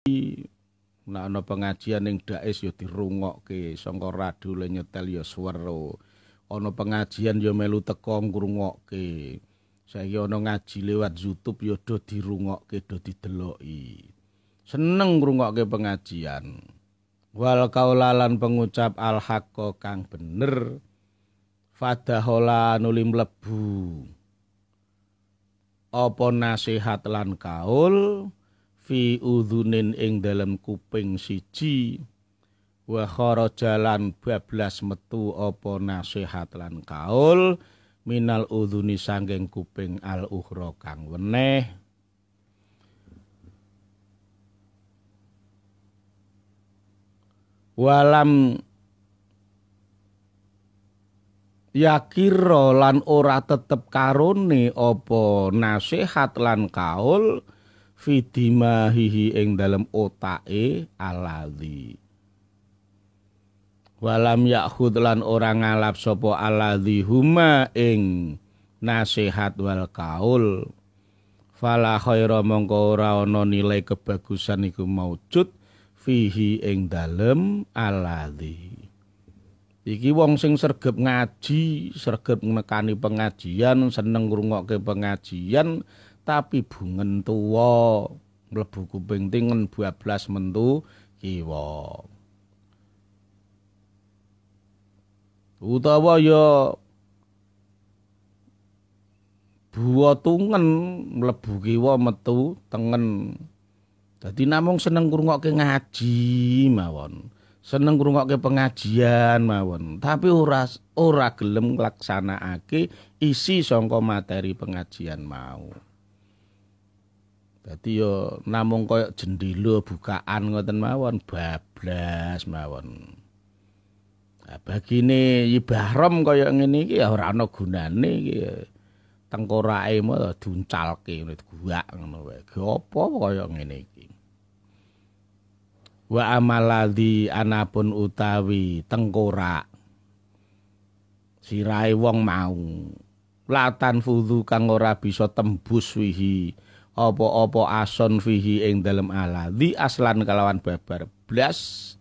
nek ana pengajian ning Dais ya dirungokke saka radio le nyetel ya swara. Ana pengajian ya melu teka ngrungokke. Saiki ana ngaji lewat YouTube ya do dirungokke, do dideloki. Seneng ngrungokke pengajian. Wal kaulalan pengucap al haqqa kang bener. Fadahola nuli mlebu. Apa nasihat lan kaul fi udhunin ing dalem kuping siji wa kharajalan bablas metu apa nasihat lan kaul minal udhuni sangking kuping al ukhra kang weneh walam yakira lan ora tetep karone apa nasihat lan kaul fidimahihi ing dalem otake aladzi walam yakhud lan ora ngalap sapa aladzi huma ing nasihat wal kaul fala khaira mongko ora ana nilai kebagusan iku maujud fihi ing dalem aladzi. Iki wong sing sregep ngaji, sregep nekani pengajian, seneng ngrungokke pengajian, tapi bungen tuwa, mlebu kuping tingen bablas mentu kiwa. Utawa ya buwa tungen mlebu kiwa metu tengen. Dadi namung seneng ngrungokke ngaji mawon. Seneng ngrungokke pengajian mawon, tapi ora gelem nglaksanakake isi saka materi pengajian mau. Dadi yo namung kaya jendela bukaan ngoten mawon, bablas mawon. Nah, bagine Ibahrom kaya ngene iki ya ora ana gunane iki. Tengkorake mah duncalke guak ngono wae. Apa kaya ngene iki. Wa amaladhi anapun utawi tengkorak sirahe wong mau latan fudhu kang ora bisa tembus wihi apa-apa ason fihi ing dalem aladhi aslan kalawan babar blas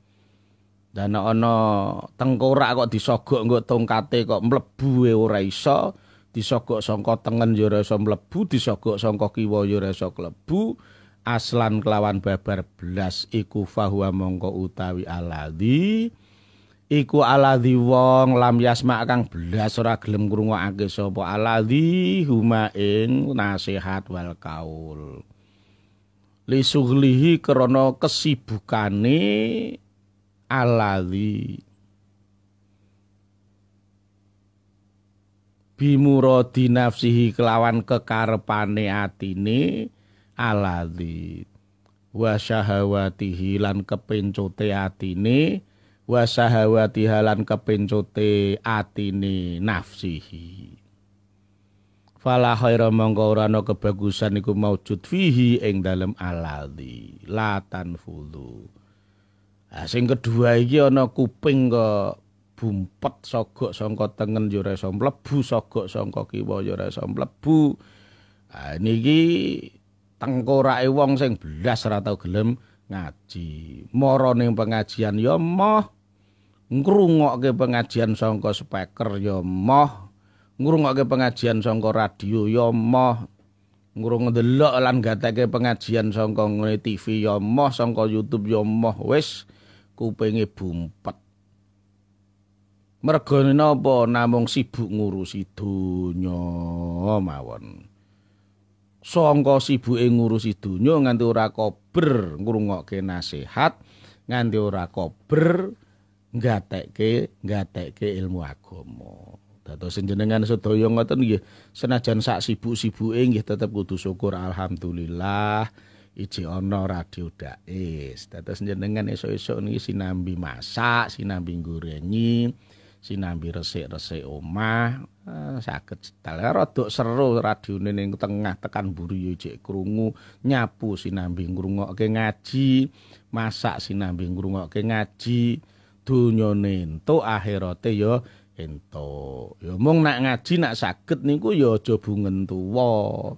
dan ana tengkorak kok disogok nggo tongkate kok mlebu ora iso disogok saka tengen ya ora iso mlebu disogok saka kiwa ya ora iso klebu aslan kelawan babar blas iku fahuwa mongko utawi aladzi iku aladzi wong lam yasma kang blas ora gelem ngrungokake sapa aladzi huma ing nasihat wal kaul li sughlihi krana kesibukane aladzi bimuradi nafsihi kelawan kekarepane atine aladzi wa syahawatihi lan kepencute atine wa syahawatiha lan kepencute atine nafsihi fala khaira mongko ora ana kebagusan iku maujud fihi ing dalem aladzi latan fulu. Sing kedua iki ana kuping kok bumpet sogok saka tengen ya ora iso mlebu sogok saka kiwa ya ora iso mlebu. Niki tengkorake wong sing blas ora tau gelem ngaji. Mara ning pengajian ya moh, ngrungokke pengajian saka speaker ya moh, ngrungokke pengajian saka radio ya moh, ndelok lan gatekke pengajian saka TV ya moh, saka YouTube ya moh, wis kupinge bumpet. Mergane napa namung sibuk ngurusi donya mawon. Sangka sibuke ngurusi donya nganti ora kober ngrungokke nasihat, nganti ora kober nggatekke ilmu agama. Dados jenengan sedaya ngoten nggih, senajan sak sibuk-sibuke nggih tetep kudu syukur alhamdulillah iji ana radio Dais. Dados jenengan esuk-esuk niki sinambi masak, sinambi ngorengi, sinambi resik-resik omah. Saged setel rada seru radione ning tengah tekan mburi jek krungu nyapu sinambi ngrungokke ngaji masak sinambi ngrungokke ngaji donyane entuk akhirate ya entuk ya mung nak ngaji nak saged niku ya aja bungen tuwa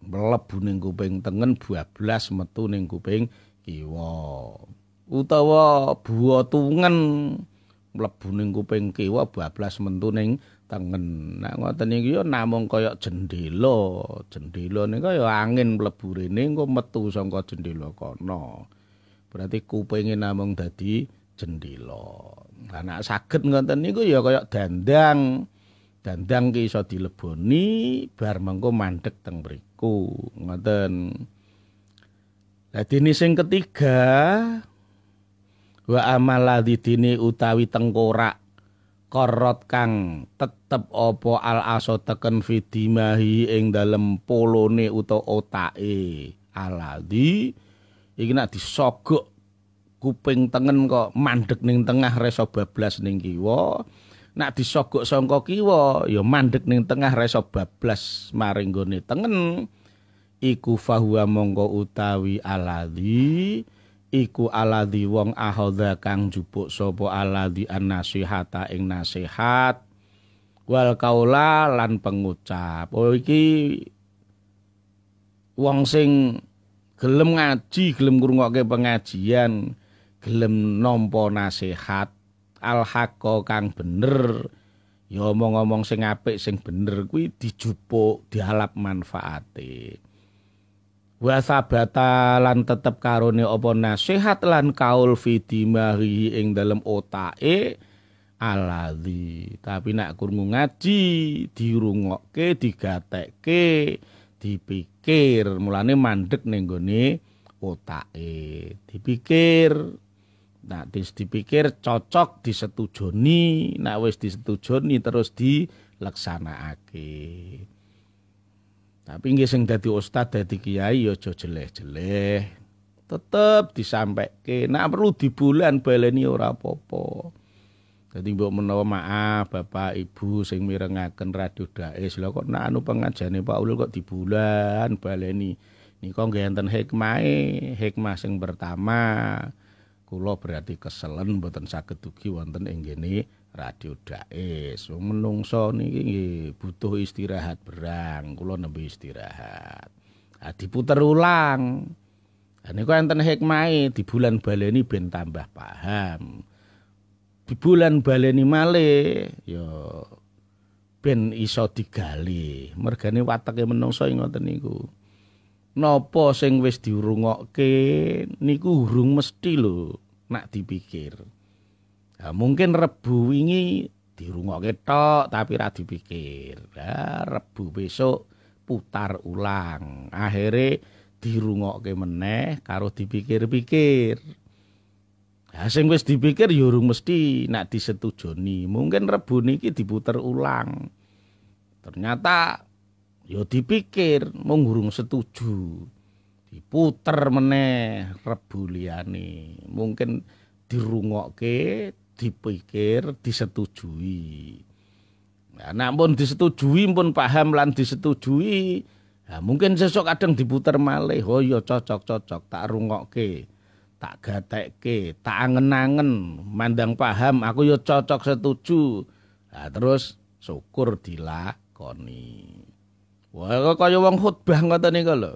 mlebu ning kuping tengen bablas metu ning kuping kiwa. Utawa buwa tungen mlebu ning kuping kiwa bablas metu ning tengen. Nek ngoten iki ya namung kaya jendela. Jendela niku ya angin mlebu rene engko metu saka jendela kono. Berarti kupinge namung dadi jendela. Lah nek saged ngoten niku ya kaya dandang. Dandang ki iso dileboni bar mengko mandheg teng mriku. Ngoten. Dadi sing ketiga wa amaladidini utawi tengkorak korot kang tetep apa al aso teken fidimahi ing dalem polone utawa otake aladi iki nek disogok kuping tengen kok mandheg ning tengah reso bablas ning kiwa. Nek disogok sangka kiwa ya mandheg ning tengah reso bablas maring gone tengen. Iku fahuwa mongko utawi aladhi iku aladhi wong ahodha kang jupuk sapa aladhi an-nasihata ing nasihat wal kaula lan pengucap. Oh iki wong sing gelem ngaji, gelem ngrungokke pengajian, gelem nampa nasihat al-haqqa kang bener, ya omong-omong sing apik sing bener kuwi dijupuk, dihalap manfaate. Wa sabata lan tetep karone apa nasihat lan kaul fidimahi ing dalem otake aladzi. Tapi nek krungu ngaji, dirungokke, digatekke, dipikir, mulane mandeg ning gone otake. Dipikir. Nah, dipikir cocok disetujoni, nek wis disetujoni terus dileksanakake. Tapi nggih sing dadi ustad dadi kiai ya aja jeleh-jeleh. Tetep disampaikke, nek perlu dibulan baleni ora apa-apa. Dadi mbok menawa maaf Bapak Ibu sing mirengaken Radio Dais, lha kok nek anu pengajane Pak Ulul kok dibulan baleni. Nika nggih enten hikmahe, hikmah sing pertama. Kula berarti keselen mboten saged dugi wonten ing ngene Radio Dais. Wong menungso niki nggih butuh istirahat berang, kula nembe istirahat. Diputer ulang. Niku enten hikmahe di bulan baleni ben tambah paham. Di bulan baleni malih ya ben iso digali. Mergane wateke menungso ngoten niku. Napa sing wis diurungokke niku urung mesti lho nak dipikir. Nah, mungkin Rebu wingi dirungokke tok tapi ra dipikir. Nah, Rebu besok putar ulang. Akhire dirungokke meneh karo dipikir-pikir. Nah, sing wis dipikir ya urung mesti nak disetujoni. Mungkin Rebu niki diputer ulang. Ternyata ya dipikir mung urung setuju. Diputer meneh Rebu liyane. Mungkin dirungokke, dipikir, disetujui. Nah, nek pun disetujui, pun paham lan disetujui, nah, mungkin sesuk kadang diputer malih. Oh ya cocok-cocok, tak rungokke, tak gatekke, tak angen-angen, mandang paham, aku ya cocok setuju. Nah, terus syukur dilakoni. Wah, kaya wong khutbah ngoten niku lho.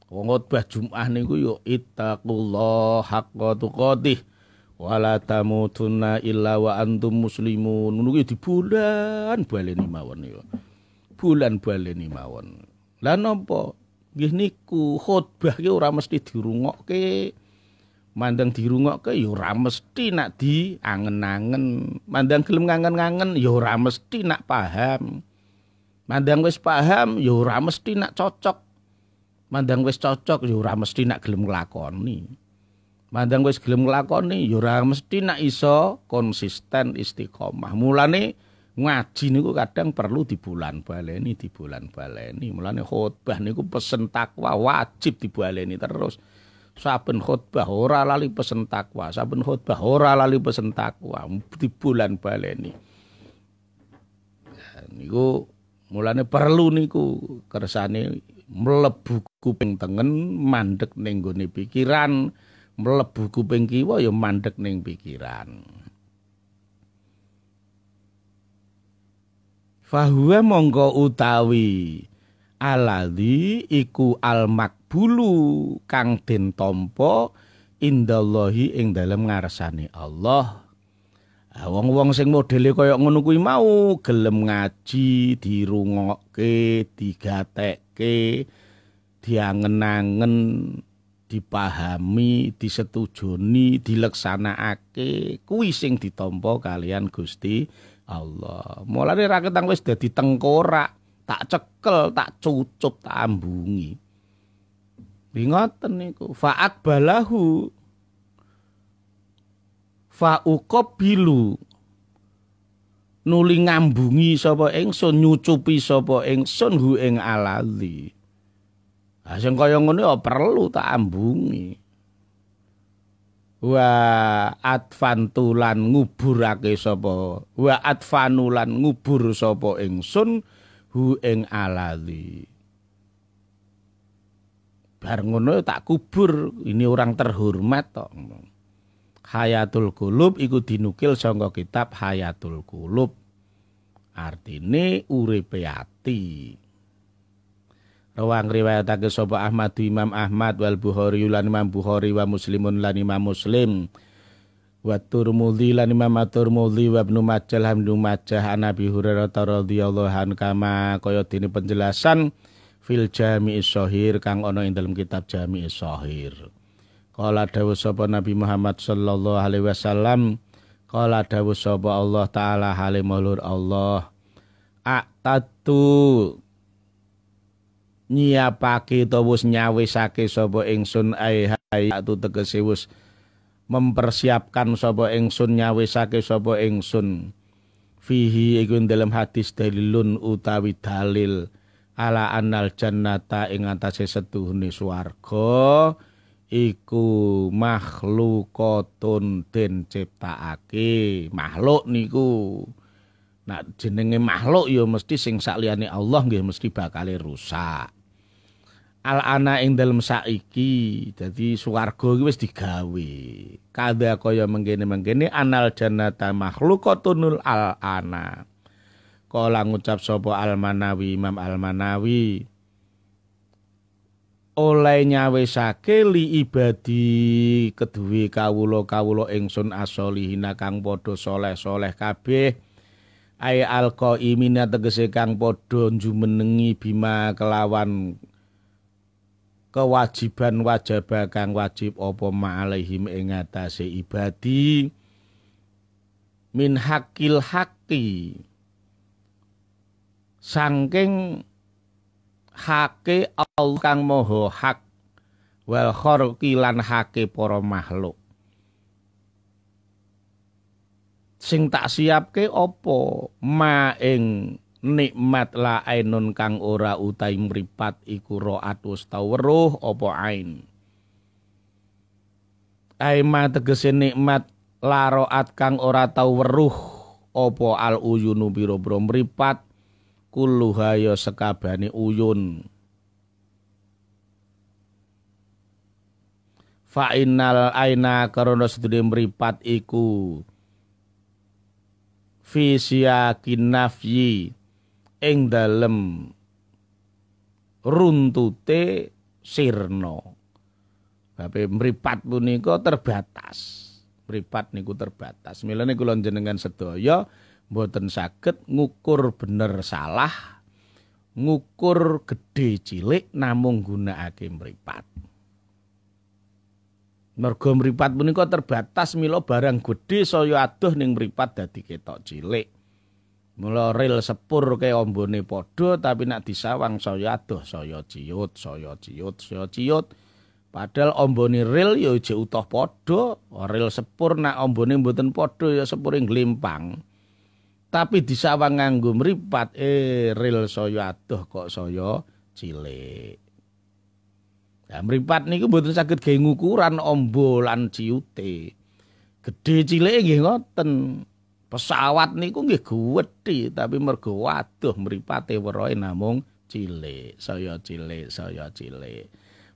Wong khutbah Jumat niku yo ittaqullah haqqa tuqatih wala tamutunna illa wa antum muslimun. Niku di bulan baleni mawon yo. Bulan baleni mawon. Lah napa? Nggih niku khutbah ki ora mesti dirungokke. Mandang dirungokke ya ora mesti nak diangen-angen. Mandang gelem ngangen-angen ya ora mesti nak paham. Mandang wis paham ya ora mesti nak cocok. Mandang wis cocok ya ora mesti nak gelem nglakoni. Mandang wis gelem nglakoni ya ora mesti nak iso konsisten istiqomah. Mulane ngaji niku kadang perlu di bulan baleni. Mulane khotbah niku pesen takwa wajib dibaleni terus. Saben khotbah ora lali pesen takwa, saben khotbah ora lali pesen takwa di bulan baleni. Niku mulane perlu niku kersane mlebu kuping tengen mandeg ning gone pikiran, mlebu kuping kiwa ya mandeg ning pikiran. Fahuwa mongko utawi Aladzi iku al makbulu kang den tampa indallahi ing dalem ngarsane Allah. Wong-wong sing modele kaya ngono kuwi mau gelem ngaji, dirungokke, digatekke, diangen-angen, dipahami, disetujoni, dileksanakake, kuwi sing ditampa kalian Gusti Allah. Mulane ra ketang wis dadi tengkorak, tak cekel, tak cucup, tak ambungi. Ngoten niku, fa'at balahu fa'uqabilu nuli ngambungi sapa ingsun, nyucupi sapa ingsun hu ing aladzi. Ha sing kaya ngono ya perlu tak ambungi. Wa atfantulan nguburake sapa, wa atfanulan ngubur sapa ingsun hu ing aladzi. Bar ngono tak kubur, ini orang terhormat tok. Hayatul Qulub iku dinukil saka kitab Hayatul Qulub. Artine uripe ati. Rawang riwayatake sapa Ahmad Imam Ahmad wal Bukhari lan Imam Bukhari wa Muslimun lan Imam Muslim. Wa Tirmidzi lan Imam Tirmidzi wa Ibnu Majah lan Ibnu Majah an Abi Hurairah radhiyallahu anhu kama kaya dene penjelasan fil Jami'is Shahir kang ana ing dalam kitab Jami'is Shahir. Qala dawuh sapa Nabi Muhammad sallallahu alaihi wasallam, qala dawuh sapa Allah taala hale mulur Allah, atatu nyiapake to wis nyawisake sapa ingsun atu tegese wis mempersiapkan sapa ingsun nyawisake sapa ingsun fihi iku dalam hadis dalilun utawi dalil ala annal jannata ing atase setuhune swarga iku makhlukatun den ciptakake. Makhluk niku nek jenenge makhluk ya mesti sing sakliyane Allah nggih mesti bakale rusak. Al ana ing dalem saiki dadi swarga iki wis digawe. Kada kaya mengkene-mengkene anal jannata makhlukatunul al ana. Kala ngucap sapa Al-Manawi Imam Al-Manawi oleh nyawisake li ibadi keduwe kawula-kawula ingsun asolihina kang padha saleh-saleh kabeh ay alqaimina tegese kang padha jumenengi bima kelawan kewajiban wajib kang wajib apa ma'alaihim ing atase ibadi min hakil haqi saking hake Allah kang maha hak wal kharqi lan hake para makhluk sing tak siapke apa ma ing nikmat la ainun kang ora utahi mripat iku raat wis tau weruh apa ain aima tegese nikmat la raat kang ora tau weruh apa al uyunu biro-biro mripat kulluha ya sekabane uyun fa innal aina karana sedune mripat iku fi siyakin nafyi ing dalem runtute sirna babe mripat punika terbatas mripat niku terbatas milane kula jenengan sedaya mboten saged ngukur bener salah, ngukur gede cilik namung gunakake mripat. Mergo mripat punika terbatas mila barang gedhe saya adoh ning mripat dadi ketok cilik. Mula ril sepur ke ombone padha tapi nek disawang saya adoh saya ciut, saya ciut, saya ciut. Padahal ombone ril ya ije utuh padha, ril sepur nek ombone mboten padha ya sepure nglimpang. Tapi disawang nganggo mripat ril saya adoh kok saya cilik. Ya mripat niku mboten saged gawe ngukuran ombo lan ciute. Gedhe cilike nggih ngoten. Pesawat niku nggih gedhe tapi mergo waduh mripate weroe namung cilik, saya cilik, saya cilik.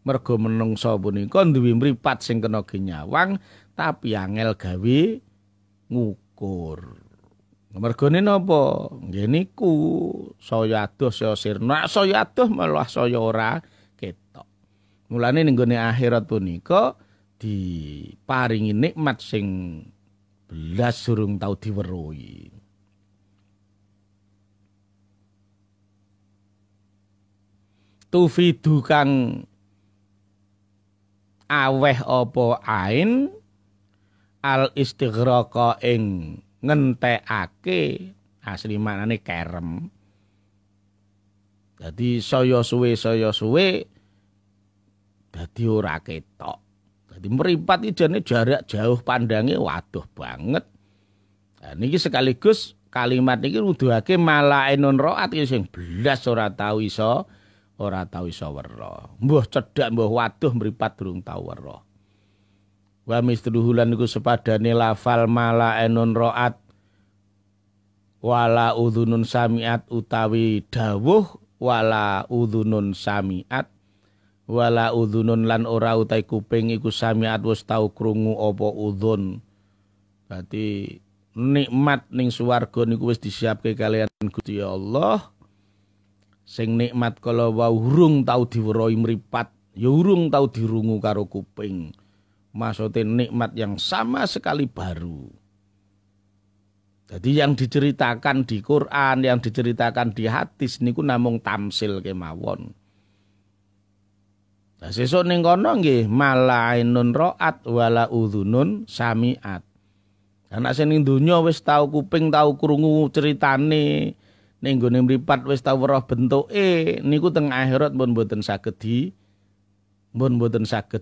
Mergo menungsa punika duwe mripat sing kena nyawang tapi angel gawe ngukur. Mergone napa? Nggih niku saya adoh saya sirna, saya adoh malah saya ora ketok. Mulane ning gone akhirat punika diparingi nikmat sing belas durung tau diweruhi. Tufidu kang aweh apa ain al istighraqa ing ngentekake asli manane kerem. Dadi saya suwe dadi ora ketok. Dadi mripat iki jane jarak jauh pandange waduh banget. Nah niki sekaligus kalimat niki nuduhake malainun ro'at sing blas ora tau iso weruh. Mbuh cedhak mbuh waduh mripat durung tau weruh. Wa mistruhulan niku sepadane lafal malainun ro'at wala udhunun samiat utawi dawuh wala udhunun samiat wala udhunun lan ora utai kuping iku samiat wis tau krungu apa udhun. Berarti nikmat ning swarga niku wis disiapke kalian Gusti Allah. Sing nikmat kala wau urung tau diweruhi mripat, ya urung tau dirungu karo kuping. Maksudnya nikmat yang sama sekali baru. Jadi yang diceritakan di Quran, yang diceritakan di hadis niku namung tamsil kemawon. Nah sesuk ning kono nggih malainun ra'at wala udhunun samiat. Anak sing ning donya wis tau kuping tau krungu ceritane, ning gone mripat wis tau weruh bentuke, niku teng akhirat pun mboten saged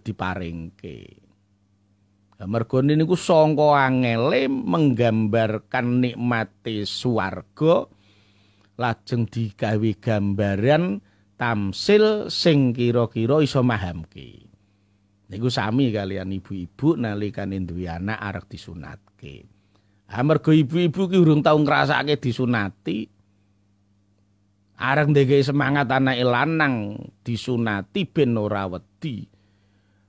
diparingke. Mergo niku sangka angele menggambarkan nikmate swarga lajeng digawe gambaran tamsil sing kira-kira iso mahamke. Niku sami kalian ibu-ibu nalikane duwe anak arep disunatke. Mergo ibu-ibu ki urung tau ngrasake disunati. Arep ndeke semangat anake lanang disunati ben ora wedi.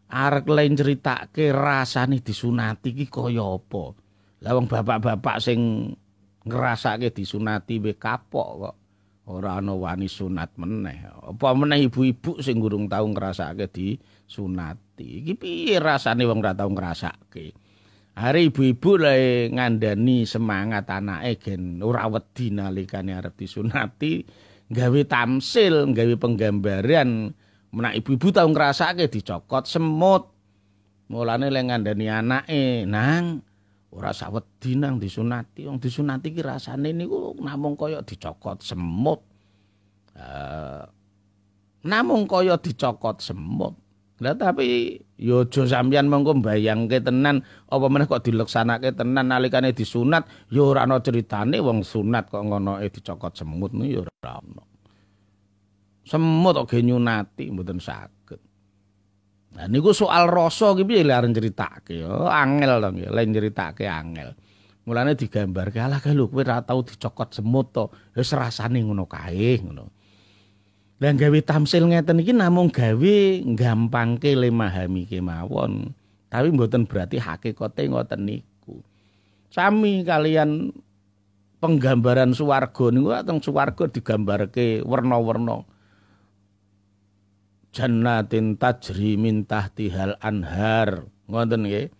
Arek lain ceritake rasane disunati iki kaya apa. Lah wong bapak-bapak sing ngrasake disunati we kapok kok ora ana wani sunat meneh. Apa meneh ibu-ibu sing durung tau ngrasake disunati. Iki piye rasane wong ora tau ngrasake. Are ibu-ibu lae ngandani semangat anake gen ora wedi nalikane arep disunati, gawe tamsil, gawe penggambaran. Menak ibu-ibu tau ngrasake dicokot semut. Mulane lek ngandani anake, "Nang, ora sak wedi nang disunati. Wong disunati ki rasane niku namung kaya dicokot semut." Namung kaya dicokot semut. Lah tapi ya aja sampeyan mengko mbayangke tenan apa meneh kok dileksanake tenan nalikane disunat ya ora ana critane wong sunat kok ngonoke dicokot semut niku ya ora ana. Semut kok nyunati mboten saged. Nah niku soal rasa ki piye lek arep critake ya angel to nggih, lek critake angel. Mulane digambarke alah lho kowe ora tau dicokot semut to, wis rasane ngono kae ngono. Lah gawe tamsil ngeten iki namung gawe gampangke le memahami kemawon, tapi mboten berarti hakikate ngoten niku. Sami kalian penggambaran swarga niku teng swarga digambarke werna-werna. Jannatin tajri min tahtihal anhar. Ngoten nggih.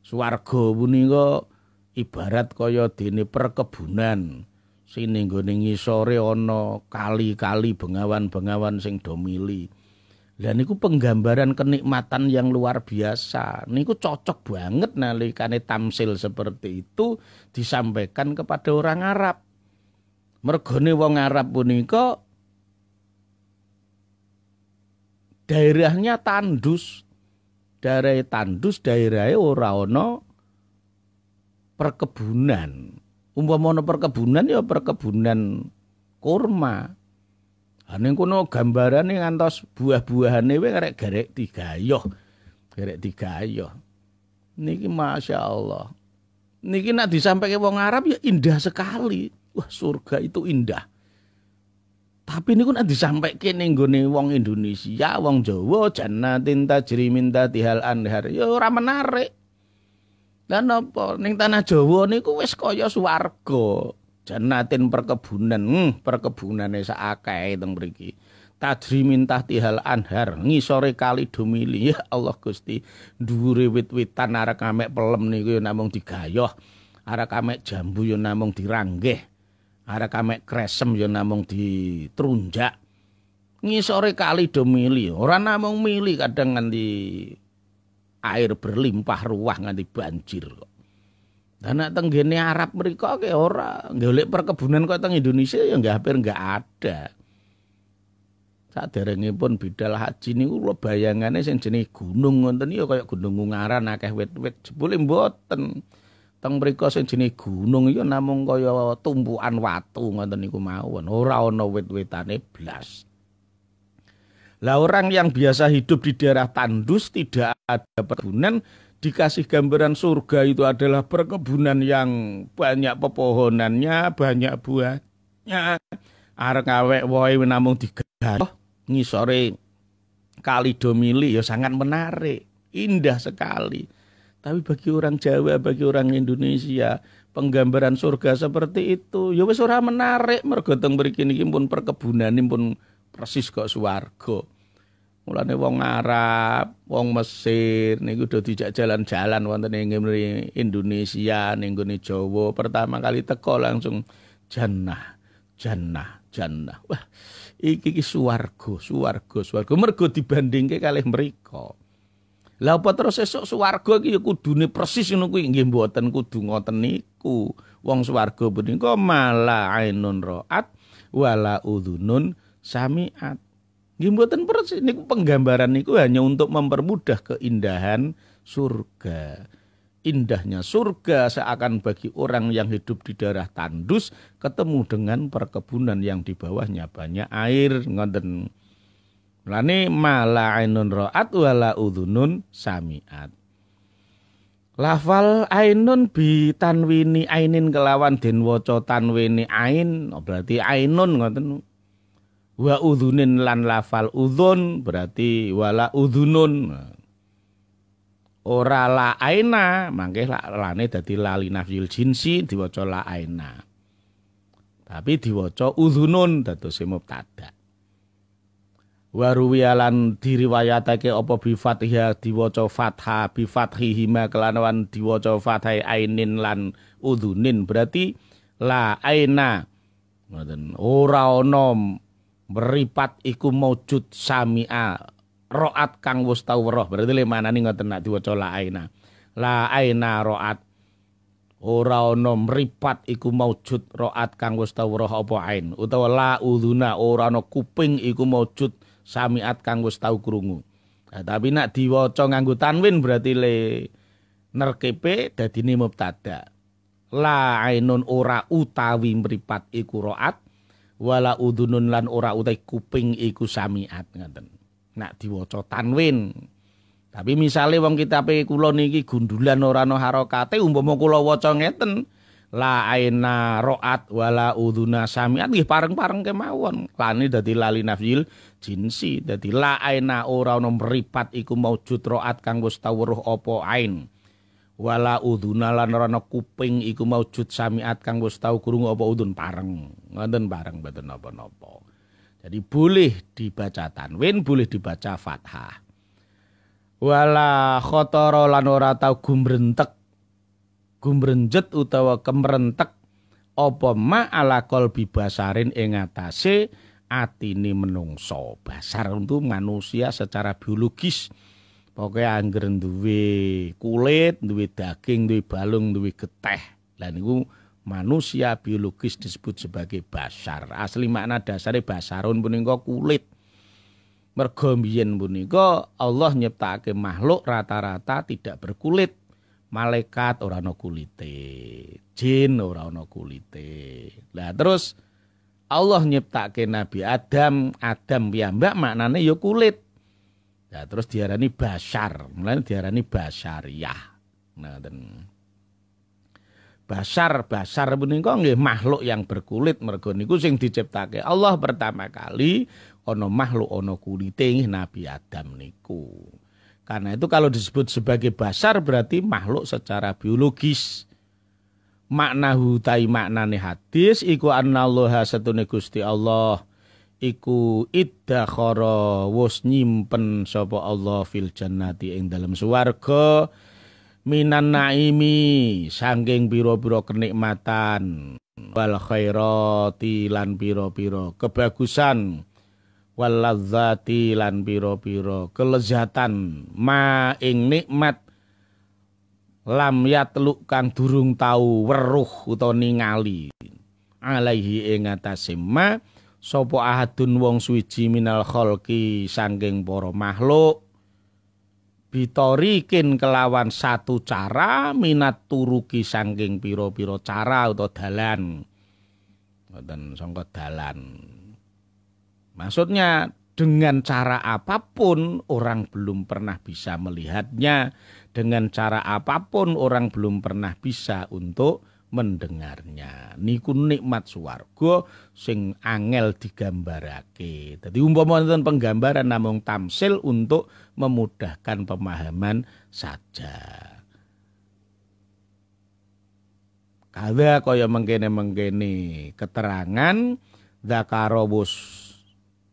Swarga punika ibarat kaya dene perkebunan. Sing ning gone ngisore ana kali-kali bengawan-bengawan sing do mili. Lah niku penggambaran kenikmatan yang luar biasa. Niku cocok banget nalikane tamsil seperti itu disampaikan kepada orang Arab. Mergone wong Arab punika daerahnya tandus. Daerah tandus, daerahnya ora ana perkebunan. Umpama ana perkebunan ya perkebunan kurma. Ning kono gambarane ngantos buah-buahane wis garek digayoh. Garek digayoh. Niki masyaallah. Niki nek disampaikan wong Arab ya indah sekali. Wah, surga itu indah. Tapi niku nek disampaikan ning gone wong Indonesia, wong Jawa, jannatin tajri min tahtihal anhar, ya ora menarik. Lah napa ning tanah Jawa niku wis kaya swarga. Jannatin perkebunan, perkebunane sak akeh teng mriki. Tajri min tahtihal anhar, ngisore kali dumili. Ya Allah Gusti, dhuwure wit-witan arek amek pelem niku ya namung digayoh. Arek amek jambu ya namung diranggeh. Arek amek kresem ya namung ditrunjak. Ngisore kali dumili, ora namung mili kadang nganti air berlimpah ruah nganti banjir kok. Dan nek tenggene Arab mriko ke ora, golek perkebunan kok teng Indonesia ya hampir enggak ada. Saderengipun bidal haji niku kula bayangane sing jenenge gunung ngoten ya kaya Gunung Ungaran akeh wit-wit jebule mboten. Teng mriko sing jenenge gunung ya namung kaya tumpukan watu ngoten niku mawon, ora ana wit-witane blas. Lah orang yang biasa hidup di daerah tandus tidak ada perkebunan dikasih gambaran surga itu adalah perkebunan yang banyak pepohonannya, banyak buahnya. Arek awek wohe namung digayoh ngisore kali domili ya sangat menarik, indah sekali. Tapi bagi orang Jawa, bagi orang Indonesia, penggambaran surga seperti itu ya wis ora menarik mergo teng mriki niki pun perkebunane pun persis kok swarga. Mulane wong Arab, wong Mesir niku do dijak jalan-jalan wonten ing Indonesia, ning gone Jawa, pertama kali teko langsung jannah, jannah, jannah. Wah, iki swarga, swarga, swarga mergo dibandingke kalih mriko. Lah apa terus esuk swarga iki ya kudune persis ngono kuwi nggih mboten kudu ngoten niku. Wong swarga punika mala ainun ra'at wala udhunun sami'at. Nggih mboten persis niku penggambaran niku hanya untuk mempermudah keindahan surga. Indahnya surga seakan bagi orang yang hidup di daerah tandus ketemu dengan perkebunan yang di bawahnya banyak air ngoten. Lane mala ainun ra'at wala udhunun sami'at. Lafal ainun bi tanwini ainin kelawan den waca tanwini ain berarti ainun ngoten. Wa udhunin lan lafal udhun berarti wala udhunun. Ora la aina mangke lane dadi lali nafyil jinsi diwaca la aina. Tapi diwaca udhunun dados mubtada. Wa ruwiyalan diriwayatake apa bi fathiyah diwaca fathah bi fathihima kelawan diwaca fathai ainin lan udhunin berarti la aina. Ngoten ora ana meripat iku maujud sami'a ro'at kang wis tau weruh berarti le manani ngoten nek diwaca la aina ro'at ora ana mripat iku maujud ro'at kang wis tau weruh apa ain utawa la udhuna ora ana kuping iku maujud sami'at kang wis tau krungu. Nah, tapi nek diwaca nganggo tanwin berarti le nerkepe dadine mubtada. La ainun ora utawi mripat iku ro'at wala udhunun lan ora utai kuping iku samiat ngoten. Nak diwaca tanwin. Tapi misale wong kitabe kula niki gundulan ora ana harokate umpama kula waca ngeten la aina ro'at wala udhuna samiat nggih pareng-pareng kemawon. Lane dadi lali nafyil jinsi. Dadi la aina ora ana mripat iku maujud ro'at kang wis tau weruh apa ain. Wala udhuna lan ora ana kuping iku maujud samiat kang wis tau krungu apa udhun pareng. Ngoten bareng mboten napa-napa. Jadi boleh dibaca tanwin, boleh dibaca fathah. Wala khotara lan ora tau gumrentek, gumrenjet utawa kemrentek apa ma ala qalbi basarin ing atase atine menungso. Basar untuk manusia secara biologis. Pokoknya angger duwe kulit, duwe daging, duwe balung, duwe geteh. Lah niku manusia biologis disebut sebagai basar. Asli makna dasare basarun punika kulit. Mergo mbiyen punika Allah nyiptakake makhluk rata-rata tidak berkulit. Malaikat ora ana kulite, jin ora ana kulite. Lah terus Allah nyiptakake Nabi Adam, Adam piyambak maknane ya kulit. Ya terus diarani basar, mulane diarani basariyah. Nah, basar punika nggih makhluk yang berkulit mergo niku sing diciptake Allah pertama kali ana makhluk ana kulite nggih Nabi Adam niku. Karena itu kalau disebut sebagai basar berarti makhluk secara biologis. maknahu tai maknane hadis iku annallaha satune Gusti Allah iku iddakhara wus nyimpen sapa Allah fil jannati ing dalem swarga minan naimi sangking pira-pira kenikmatan wal khairati lan pira-pira kebagusan wal ladzati lan pira-pira kelezatan ma ing nikmat lam yatluk kang durung tau weruh utawa ningali alaihi ing atase ma sapa ahadun wong suwiji minal khalqi sangking para makhluk bitorikin kelawan satu cara minat turuki sangking pira-pira cara utawa dalan ngoten sangka dalan maksudnya dengan cara apapun orang belum pernah bisa melihatnya, dengan cara apapun orang belum pernah bisa untuk mendengarnya. Niku nikmat swarga sing angel digambarake. Dadi umpama wonten penggambaran namung tamsil untuk memudahkan pemahaman saja. Kada kaya mengkene-mengkene keterangan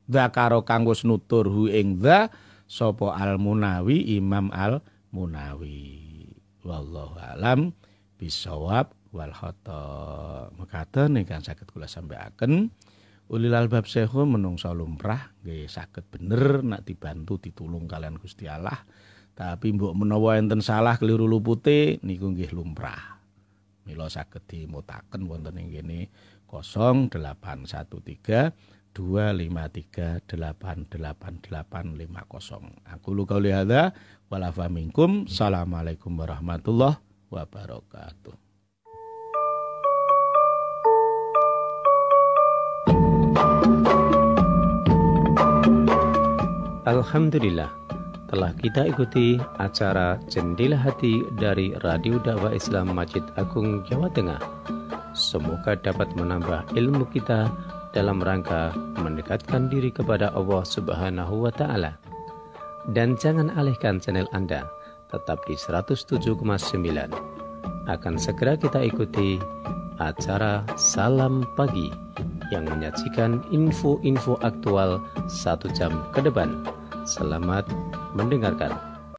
Dzakaro kang wis nuturhu ing dza sapa Al-Munawi Imam Al-Munawi. Wallahu alam bisawab wal khata. Mekaten ingkang saged kula sampaiaken ulil albab sehu menungsa lumrah nggih saged bener nak dibantu ditulung kalian Gusti Allah. Tapi mbok menawa enten salah keliru lupute niku nggih lumrah. Mila saged dimutaken wonten ing kene 0813 253888850. Aku lu qauli hadza wala faminkum. Assalamualaikum warahmatullahi wabarakatuh. Alhamdulillah, telah kita ikuti acara Jendela Hati dari Radio Dakwah Islam Masjid Agung Jawa Tengah. Semoga dapat menambah ilmu kita dalam rangka mendekatkan diri kepada Allah Subhanahu wa Ta'ala. Dan jangan alihkan channel Anda, tetap di 107,9. Akan segera kita ikuti acara Salam Pagi yang menyajikan info-info aktual 1 jam ke depan. Selamat mendengarkan.